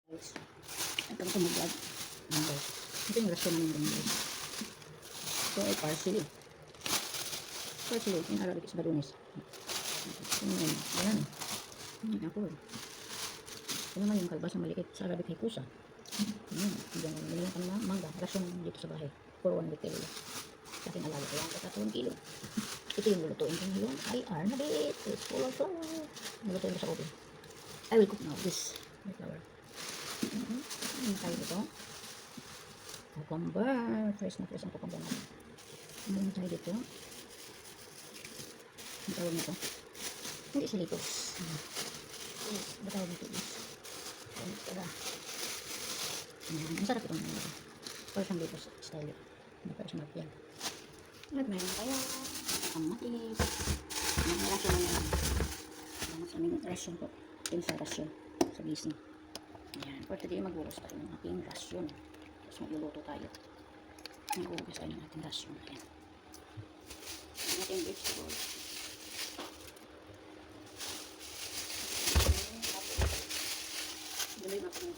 Guys, ito na tumugad. Guys, ito yung rasyon namin guys. Ito ay parsley. Parsley, in Arabic is balunis. Yan. Ako. Ito naman yung kalbasa maliit sa Arabic ay kusa. Diyan ang nililang kami na mangga. Rasyon dito sa bahay. For 1 week kilo. Sa aking alaga ko yan. Kata 1 kilo. Ito yung lulutuin ko ngayon. Ay, arnabit. It's full of flour. Lulutuin ko sa oven. I will cook now this. My flour. Ano tayo dito? Cucumber. Fresh na fresh ang cucumber natin. Ano tayo dito? Ang tawag nito? Hindi siya dito. Ba tawag nito? Masarap itong mga ito. Para siyang dito style. Hindi pa siya marapyan. At mayroon kaya kamatis. May rasyon na yan. Sa aming rasyon po. Ito sa rasyon. Sa gising. Ayan. For today, magburos tayo ng ating rasyon. Tapos magluluto tayo. Magburos tayo ng ating rasyon. Ayan. Ang ating vegetables. Dali na po.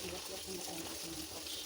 Iwas-iwas na tayo ng ating approach.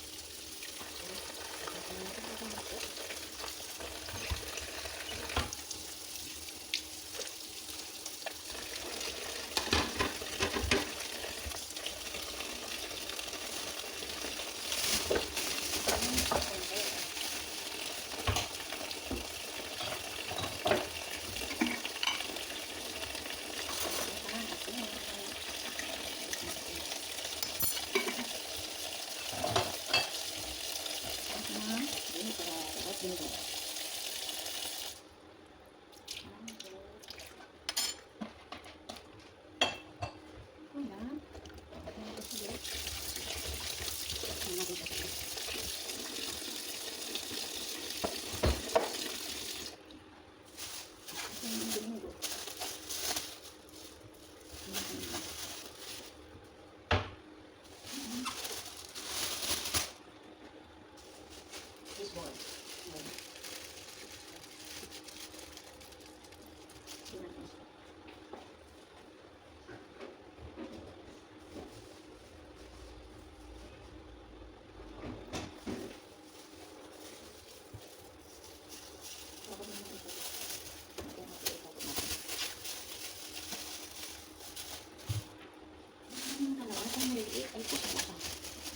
Ay, pusa ba?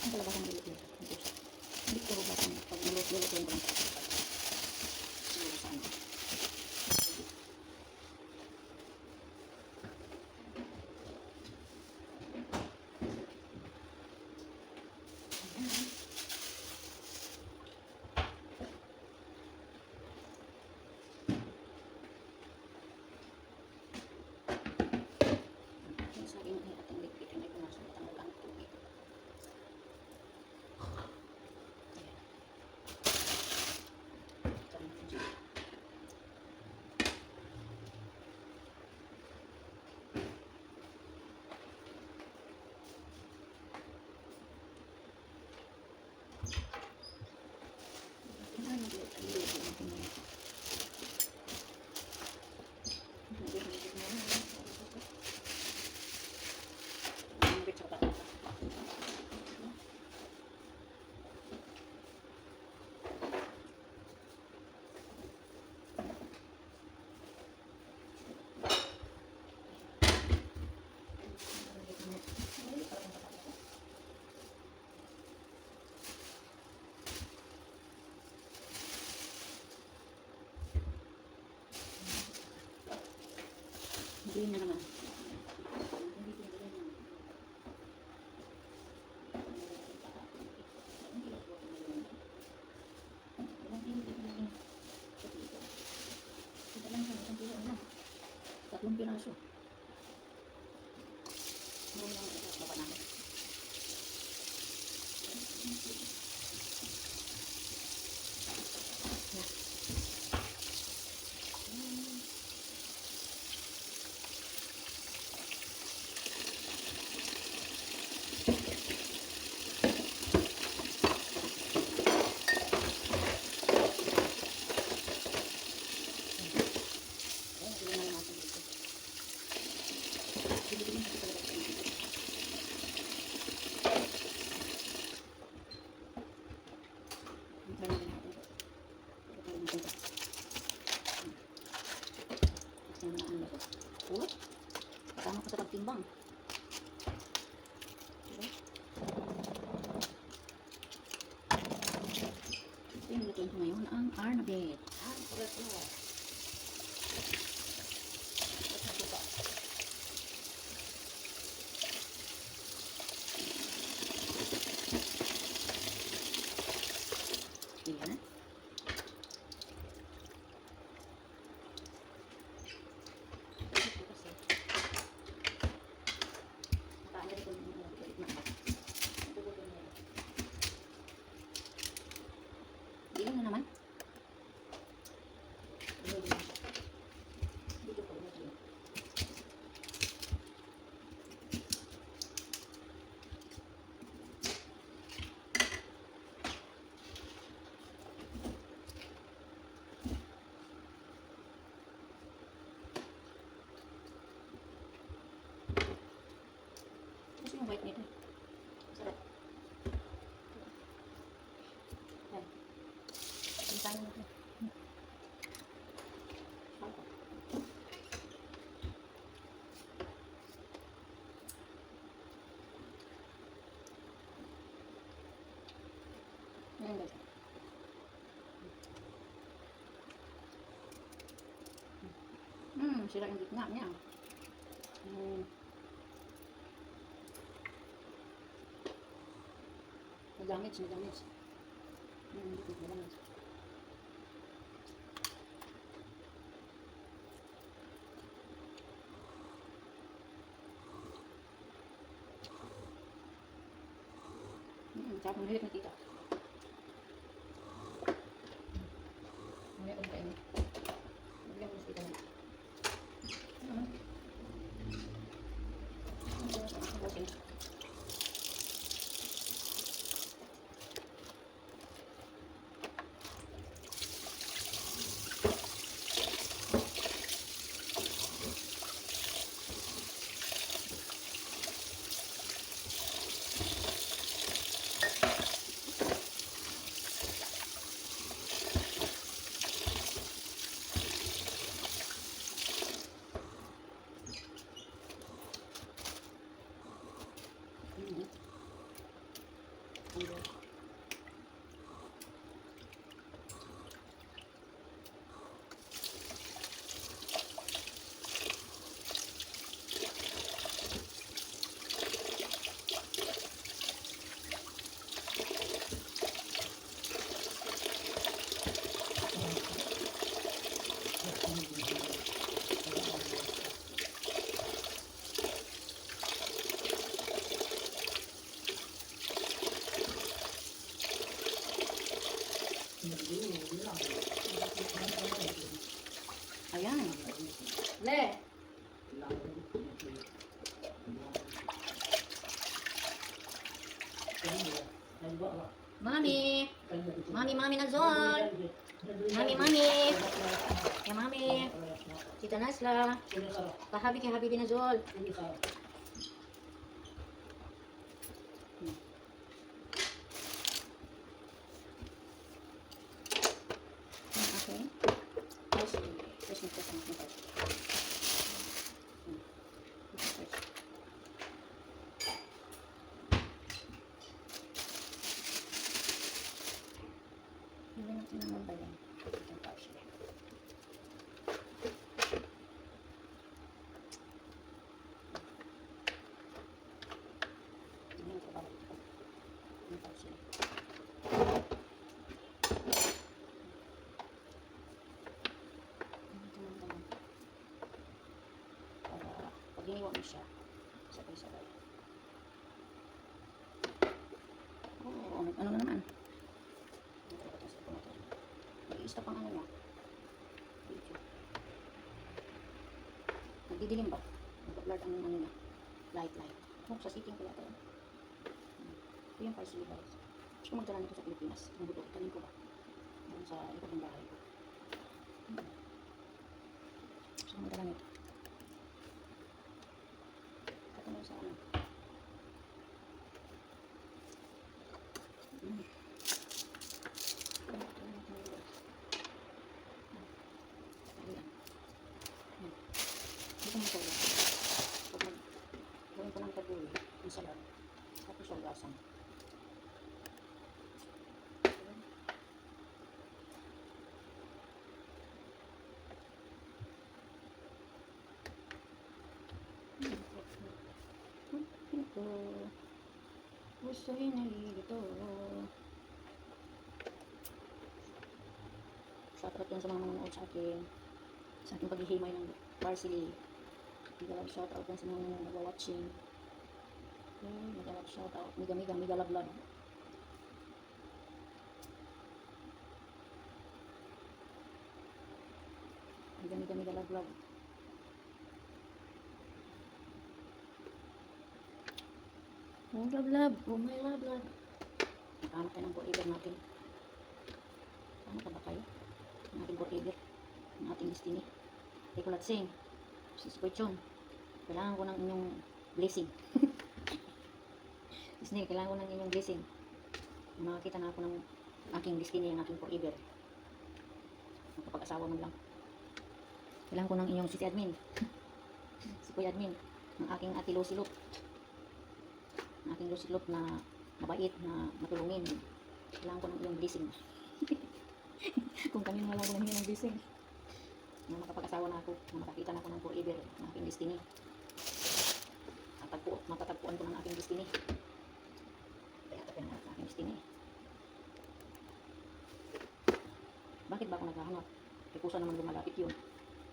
Ang talaga ng lilit nito. Hindi ko ba ito pag nilulutuin ko lang siguro sa ano. Sa akin ay atang ligpitin ay pumasok at ang magkang tubig. Hindi na naman. Tatlong piraso. Baba namin. Tama ko sa pagtimbang. Diba? So, yung lutuin ko ngayon ang arnabet. Sugar flour. Tapos na suka. Ayan. Dilim na naman. Gusto yung white nito. Sarap. Yan. Pintayin natin. Ayan guys. Sira yung gitna niya. Nag-damage. Nag-damage. Sarap ng hilit na tita. Mamaya ko na kainin. Bigyan ko na tita na. Ayan. Le. Mami. Mami Nazol. Mami. Ya mami. Tita Nasla. Kahabi Nazol. Okay. Terus ngetes sama ngetes. Hindi natin naman ba yan? Itong parsley. Tingnan ko ba ito? Yung parsley. Pag hiniwa mo siya, sabay-sabay. Oo, ano na naman. Mag-i-stop ang ano niya. Video. Nagdidilim ba? Nag-blur ang ano niya. Light. Oh, sa setting ko yata yun. Ito yung parsley guys. Gusto ko magdala nito sa Pilipinas. Ang buto, tanin ko ba? Doon sa likod ng bahay ko. Gusto ko magdala nito. Katanong sa ano. Dito mo Gusto'y nalilito. Shoutout yan sa mga manonood sa akin. Sa aking paghihimay ng parsley. Shoutout yan sa mga nag-watching. Okay, shoutout. Mega love. Mega love. Oh, love. Oh, my love. Nakahanap tayo ng forever natin. Ano ka ba kayo? Ang ating forever. Ang ating destiny. Tekulatsing. Sis Kuchon. Kailangan ko ng inyong blessing. Disney, kailangan ko ng inyong blessing. Makakita na ako ng aking destiny, ang aking forever. Magkapag-asawa mo lang. Kailangan ko ng inyong si admin. Si Kuya admin. Ang aking ati Lucy-Lup. Ang aking Lucy-Lup na mabait, na matulungin. Kailangan ko ng inyong blessing. Kung kanino wala ko ng inyong blessing. Na makapag-asawa na ako, na makakita na ako ng forever, ng aking destiny. Matatagpuan ko ng aking destiny. Kaya tapin ang aking destiny. Bakit ba ako naghahanap? E kusa naman lumalapit yun.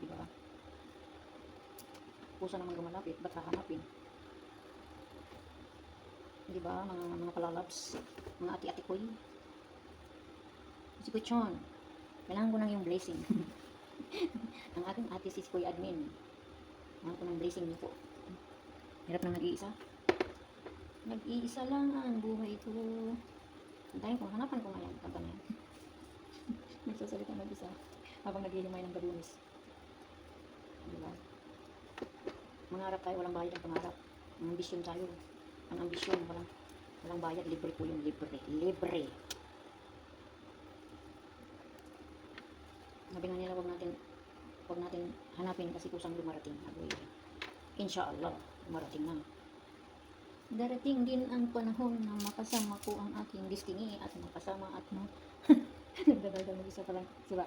Diba? Kusa naman lumalapit, ba't hahanapin? Diba, mga kalalabs, mga ati-ati ko yun. Si Kuchon, kailangan ko ng yung blessing. Ang aking ate si Kuya admin. Kailangan ko ng blessing niyo po. Hirap nang nag-iisa. Nag-iisa lang ang buhay ko. Antayin ko, hanapan ko ngayon. Kanta na yan. Nagsasalita mag-isa habang naghihimay ng gabunis. Diba? Mangarap tayo, walang bayad ang pangarap. Ang ambisyon tayo. Ang ambisyon, walang bayad. Libre po yung libre. Sabi nga nila, wag natin hanapin kasi kusang lumarating. Inshallah, lumarating na. Darating din ang panahon na makasama ko ang aking destiny at makasama at nagdadagdag mag-isa pa lang, diba?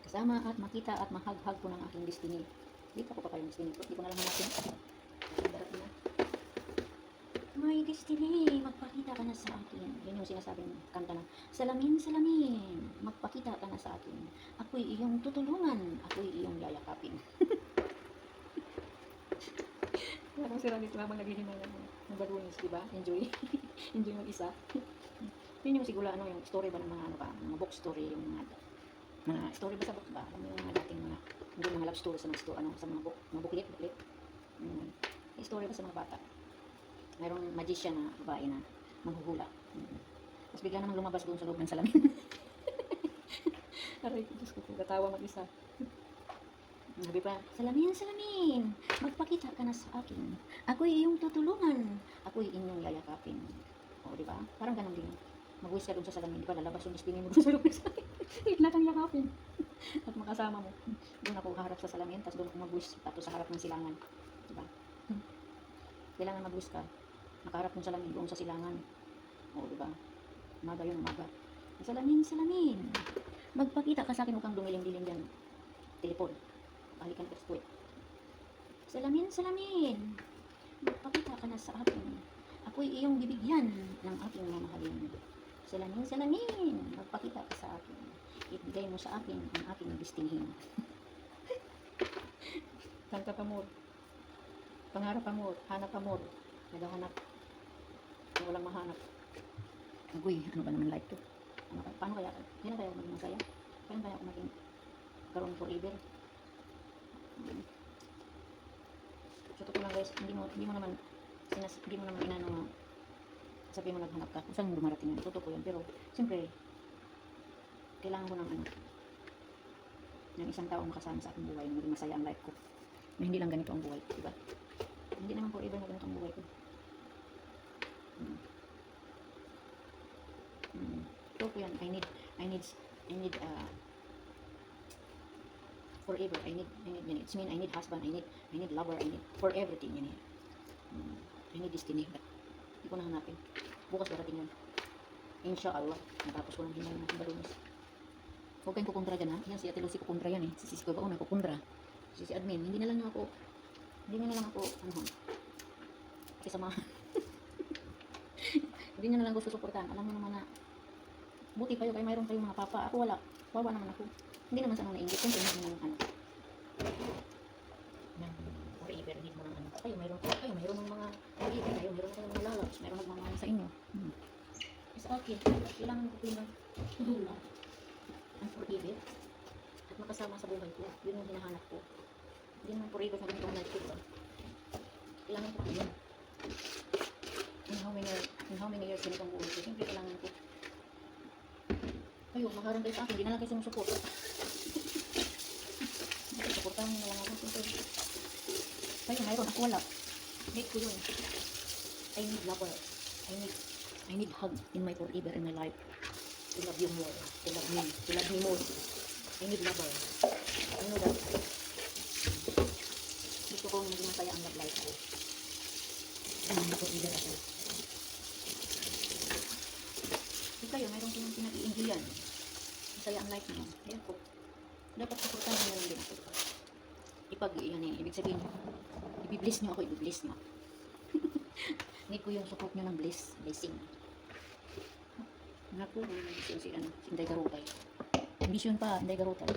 Kasama at makita at mahaghag ko ng aking destiny. Dito ko pa kayong destiny ko. Hindi ko na lang hanapin. Darating na. My destiny, magpakita ka na sa akin. Yun yung sinasabing kanta na, salamin, magpakita ka na sa akin. Ako'y iyong tutulungan. Ako'y iyong yayakapin. Parang sila dito habang naghihimay ng balunis, diba? Enjoy. Enjoy mag-isa. Yun yung siguro yung story ba ng mga book story, yung mga story ba sa book ba? Alam mo yung mga dating hindi mga love story sa mga sa mga booklet. Story ba sa mga bata? Mayroong magician na babae na manghuhula. Tapos bigla namang lumabas doon sa loob ng salamin. Aray ko, Diyos ko, natawa mag-isa. Sabi pa, salamin, magpakita ka na sa akin. Ako'y iyong tutulungan. Ako'y inyong yayakapin. O, di ba? Parang ganun din. Mag-wish ka doon sa salamin. Di ba, lalabas yung destiny mo doon sa loob ng salamin. Bigla kang yakapin. At makasama mo. Doon ako harap sa salamin, tapos doon ako mag-wish tapos sa harap ng silangan. Di ba? Kailangan mag-wish ka. Nakaharap mo salamin doon sa silangan. O, di ba? Umaga yun, umaga. Salamin. Magpakita ka sa akin, huwag kang dumiling-diling dyan. Telepon. Balikan ka sa tuwet. Salamin. Magpakita ka na sa akin. Ako'y iyong bibigyan ng aking mamahalin. Salamin. Magpakita ka sa akin. Ibigay mo sa akin ang aking destiny. Kanta pa mo. Pangarap pa mo. Hanap pa mo. Naghahanap. Walang mahanap. Agoy, ano ba naman life to? Paano kaya? Kailan kaya ako maging masaya? Kailan kaya ako maging karoon forever? So, totoo lang guys, hindi mo naman inano sabihin mo naghanap ka kung saan mo dumarating yun. Totoo yan. Pero, siyempre, kailangan ko ng isang tao makasama sa aking buhay na maging masaya ang life ko. Na hindi lang ganito ang buhay. Diba? Hindi naman forever na ganito ang buhay ko. Ito po yan. I need forever. I need yan. It's mean I need husband. I need lover. I need for everything yan. I need destiny. Hindi ko nahanapin. Bukas darating yan. Inshallah. Natapos ko lang hinay ng balunis. Huwag kayong kukontra dyan ha. Yan si Ate Lucy kukontra yan eh. Si Sis Kuya Baon kukontra. Si admin. Hindi na lang ako pakisamahan. Hindi niya na lang gusto suportahan. Alam mo naman na, buti kayo, kaya mayroon kayong mga papa. Ako wala. Wawa naman ako. Hindi naman sa mga nainggit. Kung hindi naman ano. Yan. Forever, need mo ng ano. Kayo, mayroon ng mga forever. Kayo, mayroon kayong mga lalabs. Mayroon nagmamahal sa inyo. Sa akin, kailangan ko yung ang forever. At makasama sa buhay ko. Yun yung hinahanap ko. Hindi naman forever na ganitong life ko. Kailangan ko yun. In how many years ganitong buhay ko. Siyempre kailangan ko. Kayo, makaroon kayo sa akin. Hindi na lang kayo sumusuport. Suportahan nyo na lang ako. Siyempre. Kayo, mayroon. Ako wala. Need ko yun. I need lover. I need hug in my forever in my life. To love you more. To love me. To love me more. I need lover. I know that. Gusto ko maging masaya ang love life ko. Forever ako. Kung kayo, mayroon kayong pinag-i-enjoyan. Masaya ang life niyo. Kaya po, dapat suportahan nyo lang din ako. Ibig sabihin, i-bless nyo ako, i-bless nyo. Need ko yung support nyo ng blessing. Naku, si Inday Garutay. Vision pa, Inday Garutay.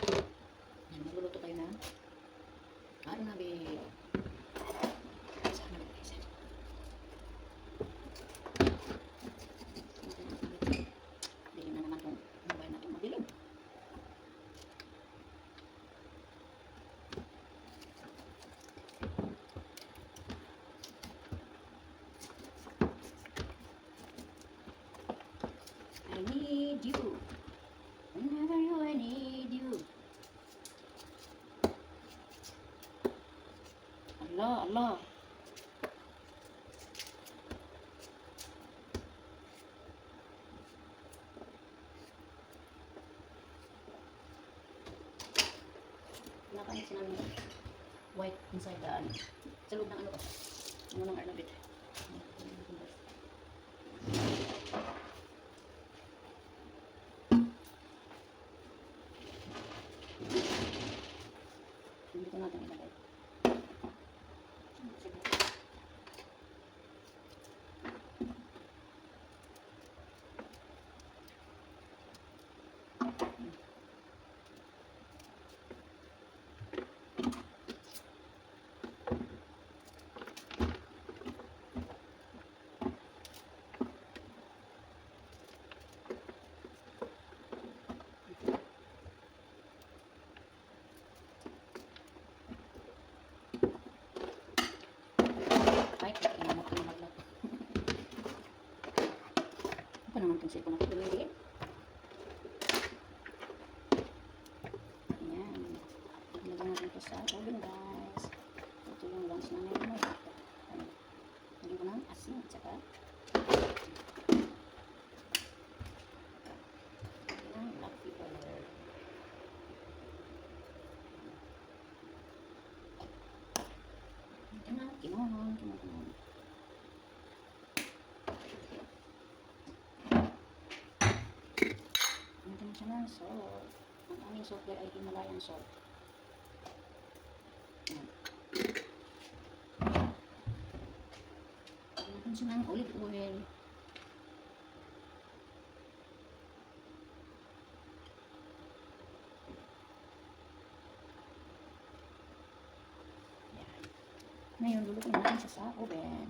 Yan, magluluto tayo na. Ano na, be? Saan na ba tayo? Dilim na naman kung ano ba natin madilim. I need you. Whenever I need you. Allah. Nakakain si namin white inside the sa loob ng ano ba? Ano ng arnabit? Hindi ko natin ilagay. Ay, kinamot ko na maglat. Ano pa naman itong sipon ako? Lumiliit. Ayan. Ilagay natin ito sa oven, guys. Ito yung lunch na ngayon mo. Lagyan ko ng asin at saka ng black pepper. Ito na, kinuhon. Ito na siya ng salt. Ang aming salt ay Himalayan salt. Ayan. Ito natin siya ng olive oil. Ngayon, lulutuin natin siya sa oven.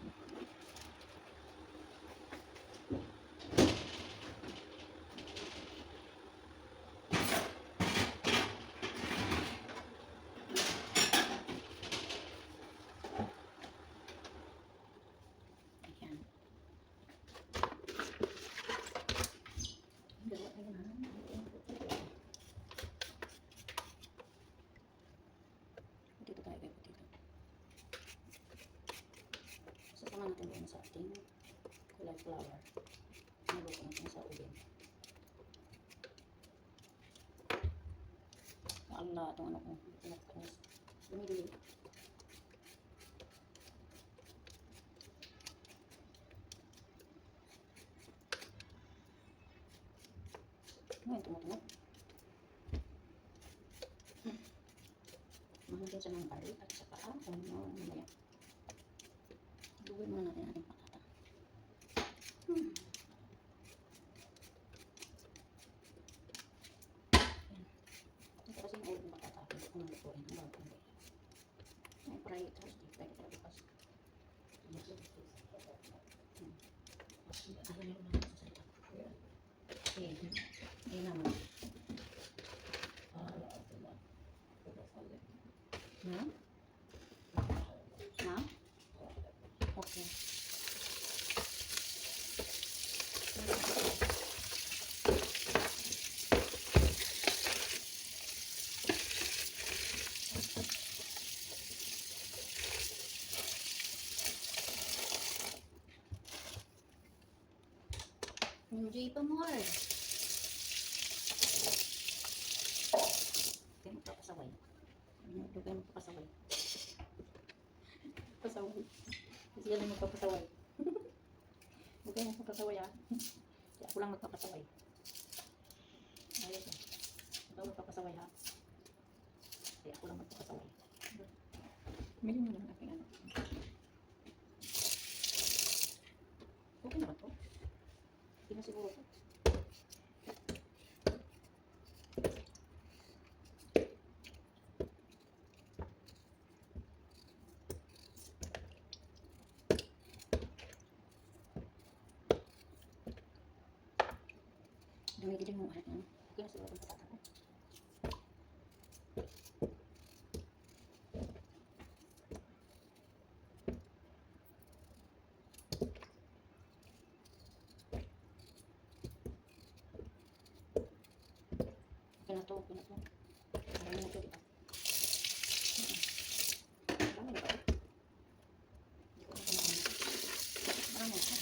Ayan. Dito tayo kayo dito. Sasama natin doon sa ating cauliflower. Naluto natin sa oven. Allah, itong ano ko. Lumili. Ngayon, tumutunog. Mahal din siya ng garlic at saka ano, mamaya. Lugoy muna natin Enjoy pa more. Kayo magpapasaway. Ito kayo magpapasaway. Pasaway. Kasi yan ang magpapasaway. Huwag kayo magpapasaway ha. Kaya ako lang magpapasaway. Ayos ha. Ikaw magpapasaway ha. Kaya ako lang magpapasaway. Mili mo lang aking ano. Okay na ba ito? Hindi na siguro ito. Dumigil yung ano. Okay na siguro itong patata ko. Okay na to, okay na to. Marami na to, diba? Marami na ba? Hindi ko na marami. Marami na to.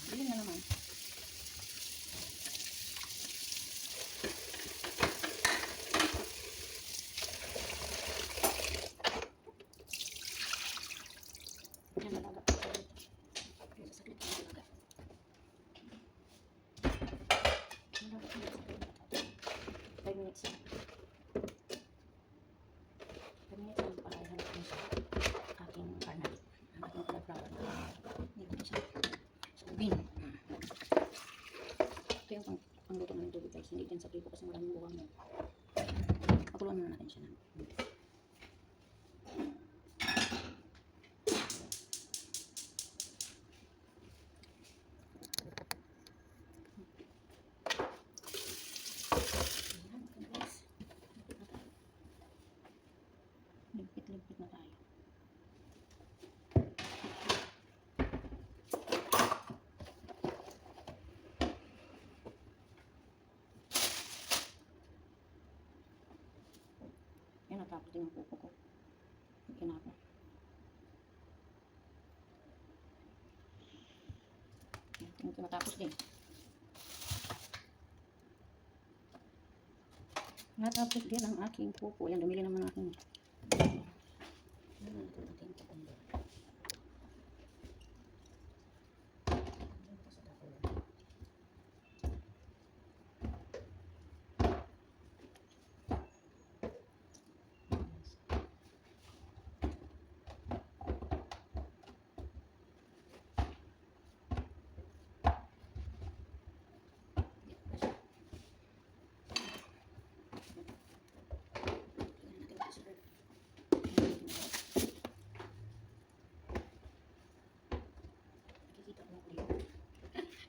Biling na naman. Yan, malaga. Yan, saglit na malaga. Malaga, saglit. 5 minutes yan. 5 minutes yan para ihanap ko sa aking karnal. Ang aking cauliflower na dito na siya. So, bin. Ito yung pangluto ng tubig guys. Hindi din sa tripo kasi maraming buwang mo. Pakuluan muna natin siya ng ligpit na tayo. Yan, natapos din ang kuko ko. Bigyan ako. Yan, natapos din. Natapos din ang aking kuko. Yan, dumili naman aking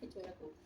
itsura ko.